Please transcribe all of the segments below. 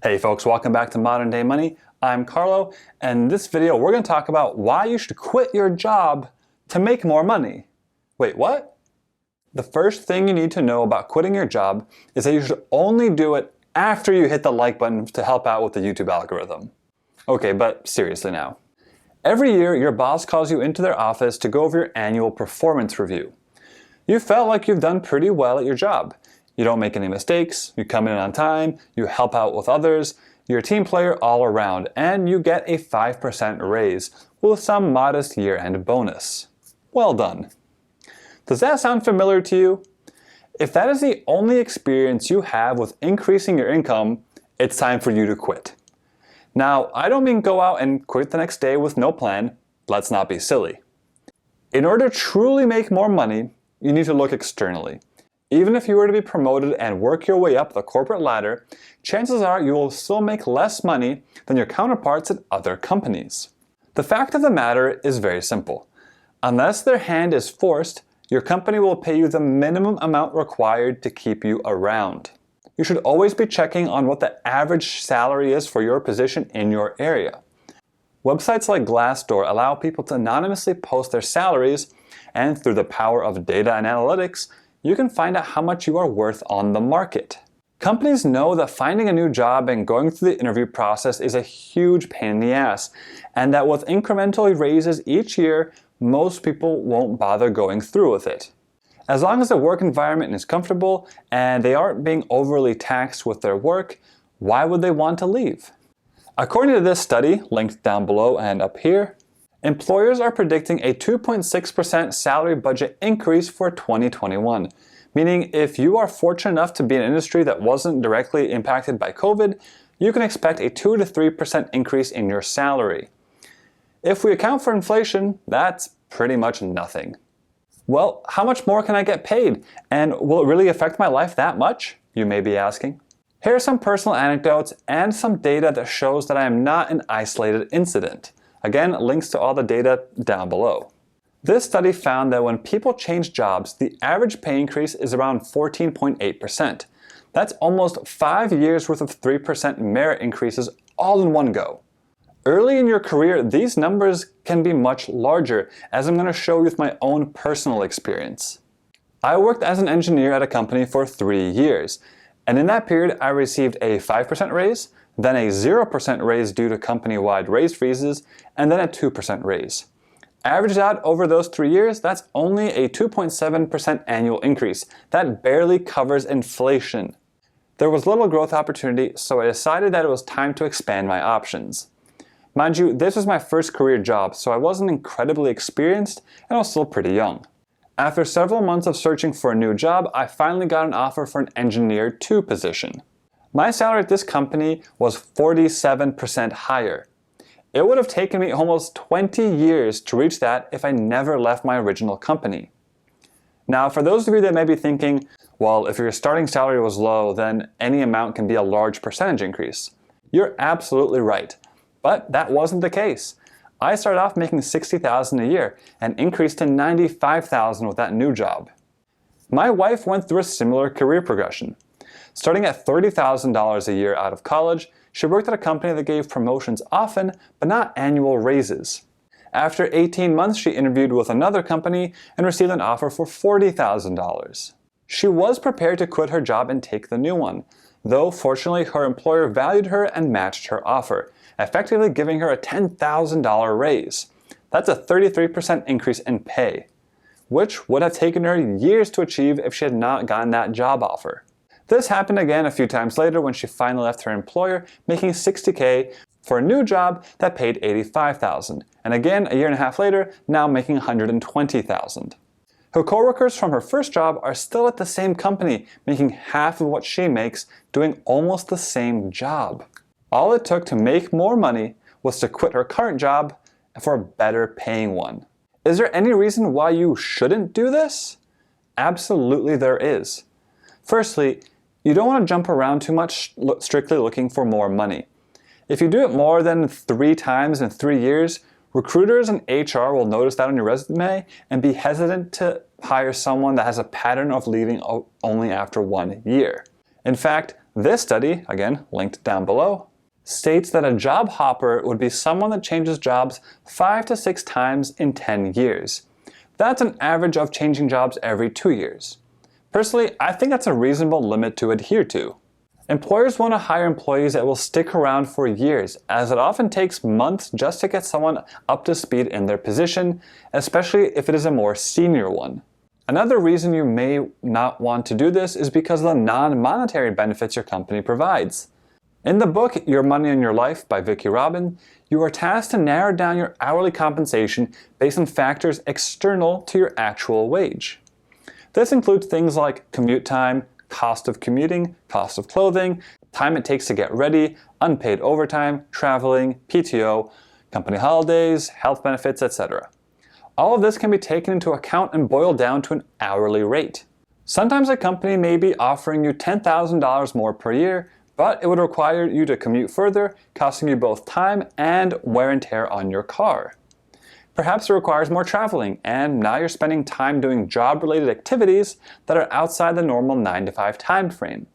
Hey folks, welcome back to Modern Day Money. I'm Carlo, and in this video we're going to talk about why you should quit your job to make more money. Wait, what? The first thing you need to know about quitting your job is that you should only do it after you hit the like button to help out with the YouTube algorithm. Okay, but seriously now. Every year your boss calls you into their office to go over your annual performance review. You felt like you've done pretty well at your job. You don't make any mistakes, you come in on time, you help out with others, you're a team player all around, and you get a 5% raise with some modest year-end bonus. Well done. Does that sound familiar to you? If that is the only experience you have with increasing your income, it's time for you to quit. Now, I don't mean go out and quit the next day with no plan. Let's not be silly. In order to truly make more money, you need to look externally. Even if you were to be promoted and work your way up the corporate ladder, chances are you will still make less money than your counterparts at other companies. The fact of the matter is very simple. Unless their hand is forced, your company will pay you the minimum amount required to keep you around. You should always be checking on what the average salary is for your position in your area. Websites like Glassdoor allow people to anonymously post their salaries, and through the power of data and analytics, you can find out how much you are worth on the market. Companies know that finding a new job and going through the interview process is a huge pain in the ass, and that with incremental raises each year, most people won't bother going through with it. As long as the work environment is comfortable and they aren't being overly taxed with their work, why would they want to leave? According to this study, linked down below and up here, employers are predicting a 2.6% salary budget increase for 2021, meaning if you are fortunate enough to be in an industry that wasn't directly impacted by COVID, you can expect a 2 to 3% increase in your salary. If we account for inflation, that's pretty much nothing. Well, how much more can I get paid? And will it really affect my life that much? You may be asking. Here are some personal anecdotes and some data that shows that I am not an isolated incident. Again, links to all the data down below. This study found that when people change jobs, the average pay increase is around 14.8%. That's almost 5 years worth of 3% merit increases all in one go. Early in your career, these numbers can be much larger, as I'm going to show you with my own personal experience. I worked as an engineer at a company for 3 years, and in that period I received a 5% raise, then a 0% raise due to company-wide raise freezes, and then a 2% raise. Averaged out over those 3 years, that's only a 2.7% annual increase. That barely covers inflation. There was little growth opportunity, so I decided that it was time to expand my options. Mind you, this was my first career job, so I wasn't incredibly experienced and I was still pretty young. After several months of searching for a new job, I finally got an offer for an Engineer 2 position. My salary at this company was 47% higher. It would have taken me almost 20 years to reach that if I never left my original company. Now, for those of you that may be thinking, well, if your starting salary was low, then any amount can be a large percentage increase. You're absolutely right, but that wasn't the case. I started off making $60,000 a year and increased to $95,000 with that new job. My wife went through a similar career progression. Starting at $30,000 a year out of college, she worked at a company that gave promotions often, but not annual raises. After 18 months, she interviewed with another company and received an offer for $40,000. She was prepared to quit her job and take the new one, though fortunately her employer valued her and matched her offer, effectively giving her a $10,000 raise. That's a 33% increase in pay, which would have taken her years to achieve if she had not gotten that job offer. This happened again a few times later when she finally left her employer, making $60K for a new job that paid $85,000, and again a year and a half later, now making $120,000. Her coworkers from her first job are still at the same company, making half of what she makes, doing almost the same job. All it took to make more money was to quit her current job for a better paying one. Is there any reason why you shouldn't do this? Absolutely there is. Firstly, you don't want to jump around too much strictly looking for more money. If you do it more than 3 times in 3 years, recruiters and HR will notice that on your resume and be hesitant to hire someone that has a pattern of leaving only after 1 year. In fact, This study, again linked down below, states that a job hopper would be someone that changes jobs 5 to 6 times in 10 years. That's an average of changing jobs every 2 years. Personally, I think that's a reasonable limit to adhere to. Employers want to hire employees that will stick around for years, as it often takes months just to get someone up to speed in their position, especially if it is a more senior one. Another reason you may not want to do this is because of the non-monetary benefits your company provides. In the book, Your Money and Your Life by Vicki Robin, you are tasked to narrow down your hourly compensation based on factors external to your actual wage. This includes things like commute time, cost of commuting, cost of clothing, time it takes to get ready, unpaid overtime, traveling, PTO, company holidays, health benefits, etc. All of this can be taken into account and boiled down to an hourly rate. Sometimes a company may be offering you $10,000 more per year, but it would require you to commute further, costing you both time and wear and tear on your car. Perhaps it requires more traveling, and now you're spending time doing job-related activities that are outside the normal 9 to 5 time frame.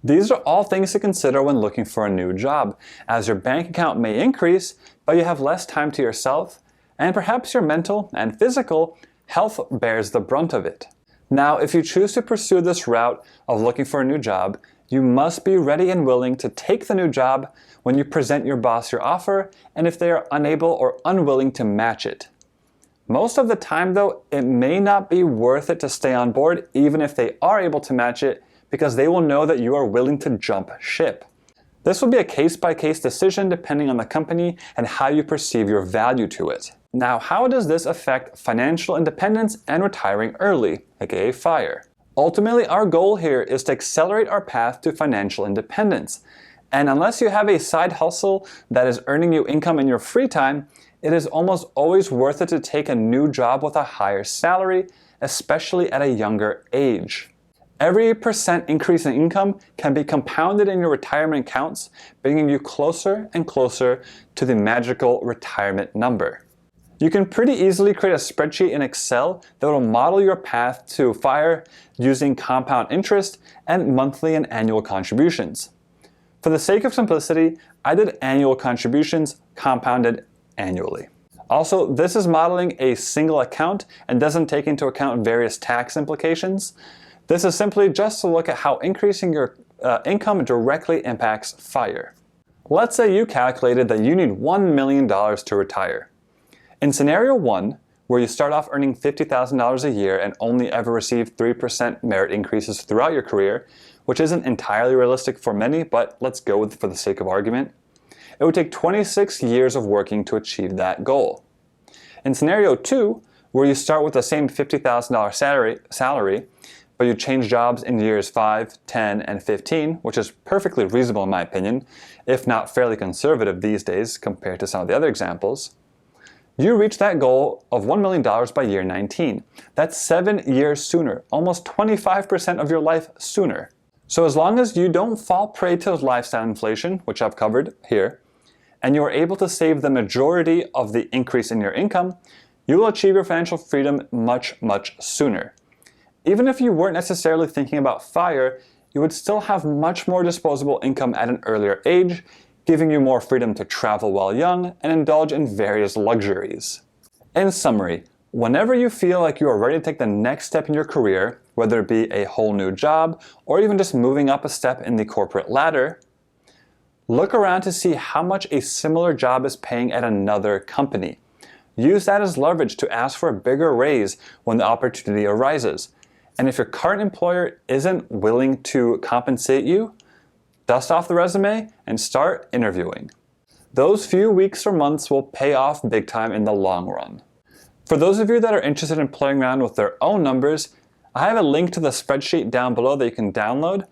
These are all things to consider when looking for a new job, as your bank account may increase, but you have less time to yourself, and perhaps your mental and physical health bears the brunt of it. Now, if you choose to pursue this route of looking for a new job, you must be ready and willing to take the new job when you present your boss your offer, and if they are unable or unwilling to match it. Most of the time though, it may not be worth it to stay on board even if they are able to match it, because they will know that you are willing to jump ship. This will be a case-by-case decision depending on the company and how you perceive your value to it. Now, how does this affect financial independence and retiring early, aka FIRE? Ultimately, our goal here is to accelerate our path to financial independence. And unless you have a side hustle that is earning you income in your free time, it is almost always worth it to take a new job with a higher salary, especially at a younger age. Every % increase in income can be compounded in your retirement accounts, bringing you closer and closer to the magical retirement number. You can pretty easily create a spreadsheet in Excel that will model your path to FIRE using compound interest and monthly and annual contributions. For the sake of simplicity, I did annual contributions compounded annually. Also, this is modeling a single account and doesn't take into account various tax implications. This is simply just to look at how increasing your income directly impacts FIRE. Let's say you calculated that you need $1 million to retire. In scenario 1, where you start off earning $50,000 a year and only ever receive 3% merit increases throughout your career, which isn't entirely realistic for many, but let's go with it for the sake of argument, it would take 26 years of working to achieve that goal. In scenario 2, where you start with the same $50,000 salary, but you change jobs in years 5, 10, and 15, which is perfectly reasonable in my opinion, if not fairly conservative these days compared to some of the other examples, you reach that goal of $1 million by year 19. That's 7 years sooner, almost 25% of your life sooner. So as long as you don't fall prey to lifestyle inflation, which I've covered here, and you are able to save the majority of the increase in your income, you will achieve your financial freedom much, much sooner. Even if you weren't necessarily thinking about FIRE, you would still have much more disposable income at an earlier age, giving you more freedom to travel while young and indulge in various luxuries. In summary, whenever you feel like you are ready to take the next step in your career, whether it be a whole new job or even just moving up a step in the corporate ladder, look around to see how much a similar job is paying at another company. Use that as leverage to ask for a bigger raise when the opportunity arises. And if your current employer isn't willing to compensate you, dust off the resume and start interviewing. Those few weeks or months will pay off big time in the long run. For those of you that are interested in playing around with their own numbers, I have a link to the spreadsheet down below that you can download.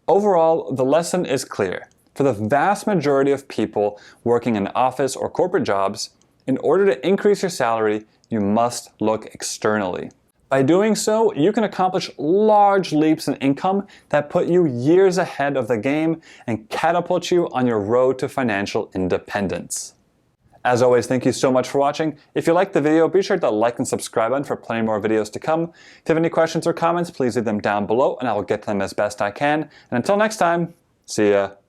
Overall, the lesson is clear. For the vast majority of people working in office or corporate jobs, in order to increase your salary, you must look externally. By doing so, you can accomplish large leaps in income that put you years ahead of the game and catapult you on your road to financial independence. As always, thank you so much for watching. If you liked the video, be sure to like and subscribe button for plenty more videos to come. If you have any questions or comments, please leave them down below and I will get to them as best I can. And until next time, See ya.